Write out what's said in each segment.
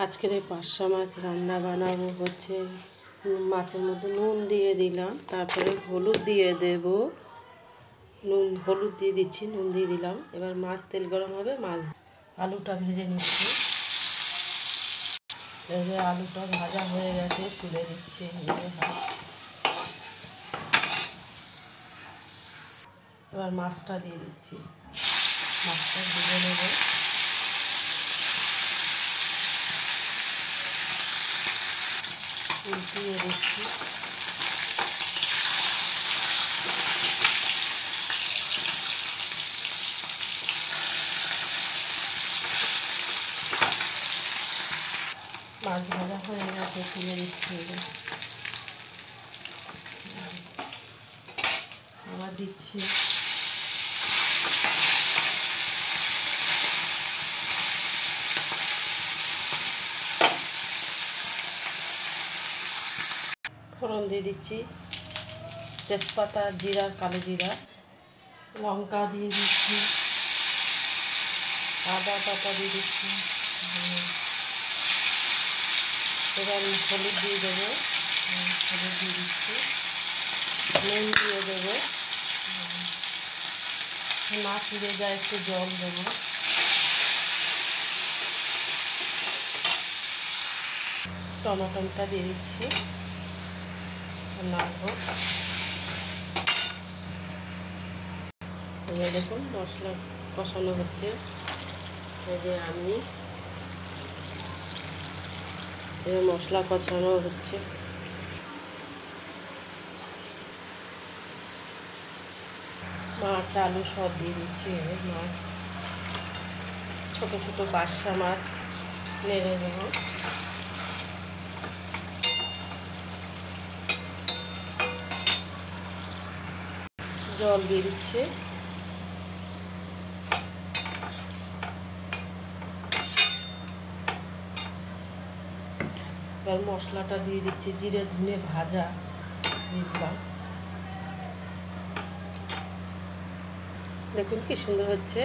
আজকের এই পার্শা মাছ রান্না বানাবো হচ্ছে মাছের মধ্যে নুন দিয়ে দিলাম, তারপরে হলুদ দিয়ে দেব, হলুদ দিয়ে দিচ্ছি, নুন দিয়ে দিলাম। এবার মাছ তেল গরম হবে, মাছ আলুটা ভেজে নিচ্ছি। এবার আলুটা ভাজা হয়ে গেছে, তুলে দিচ্ছি। এবার মাছটা দিয়ে দিচ্ছি, মাছটা ভেজে নেব। উল্টিয়ে দিচ্ছি। মাছ ভাজা হয়ে গেছে, তুলে দিচ্ছি। আবার দিচ্ছি। ফোড়ন দিয়ে দিচ্ছি, তেজপাতা, জিরা, কালো জিরা, লঙ্কা দিয়ে দিচ্ছি, আদা বাটা দিয়ে দিচ্ছি। এবার হলুদ দিয়ে দেবো, হলুদ দিয়ে দিচ্ছি, নুন দিয়ে দেবো, না পুড়ে যায় একটু জল দেবো। টমেটোটা দিয়ে দিচ্ছি, নাড়বো। এবার দেখুন মশলা কষানো হচ্ছে। এই যে এবার মশলা কষানো হচ্ছে। মাছ আলু সব দিয়ে দিচ্ছি। মাছ ছোটো ছোটো পার্শা মাছ নেড়ে দেব। জল দিয়ে দিচ্ছে। এবার মশলাটা দিয়ে দিচ্ছি, জিরে ধনে ভাজা দিয়ে দিলাম। দেখুন কি সুন্দর হচ্ছে।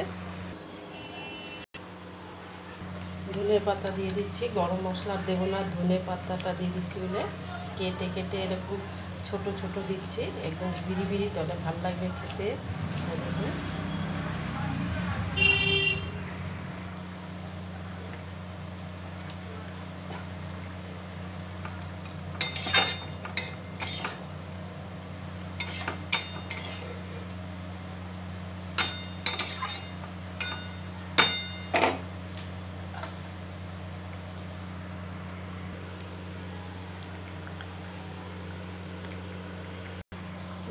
ধনে পাতা দিয়ে দিচ্ছি, গরম মশলা দেবো না, ধনে পাতাটা দিয়ে দিচ্ছি বলে কেটে কেটে এরকম ছোট ছোট দিচ্ছি, একদম বিড়ি বিড়ি, তবে ভালো লাগবে খেতে।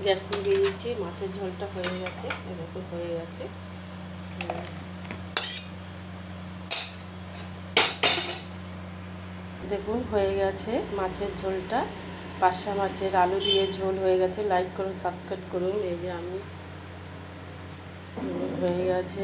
গ্যাস নিভিয়ে দিচ্ছি। মাছের ঝোলটা হয়ে গেছে, এরকম হয়ে গেছে। দেখুন হয়ে গেছে মাছের ঝোলটা, পার্শা মাছের আলু দিয়ে ঝোল হয়ে গেছে। লাইক করুন, সাবস্ক্রাইব করুন। এই যে হয়ে গেছে।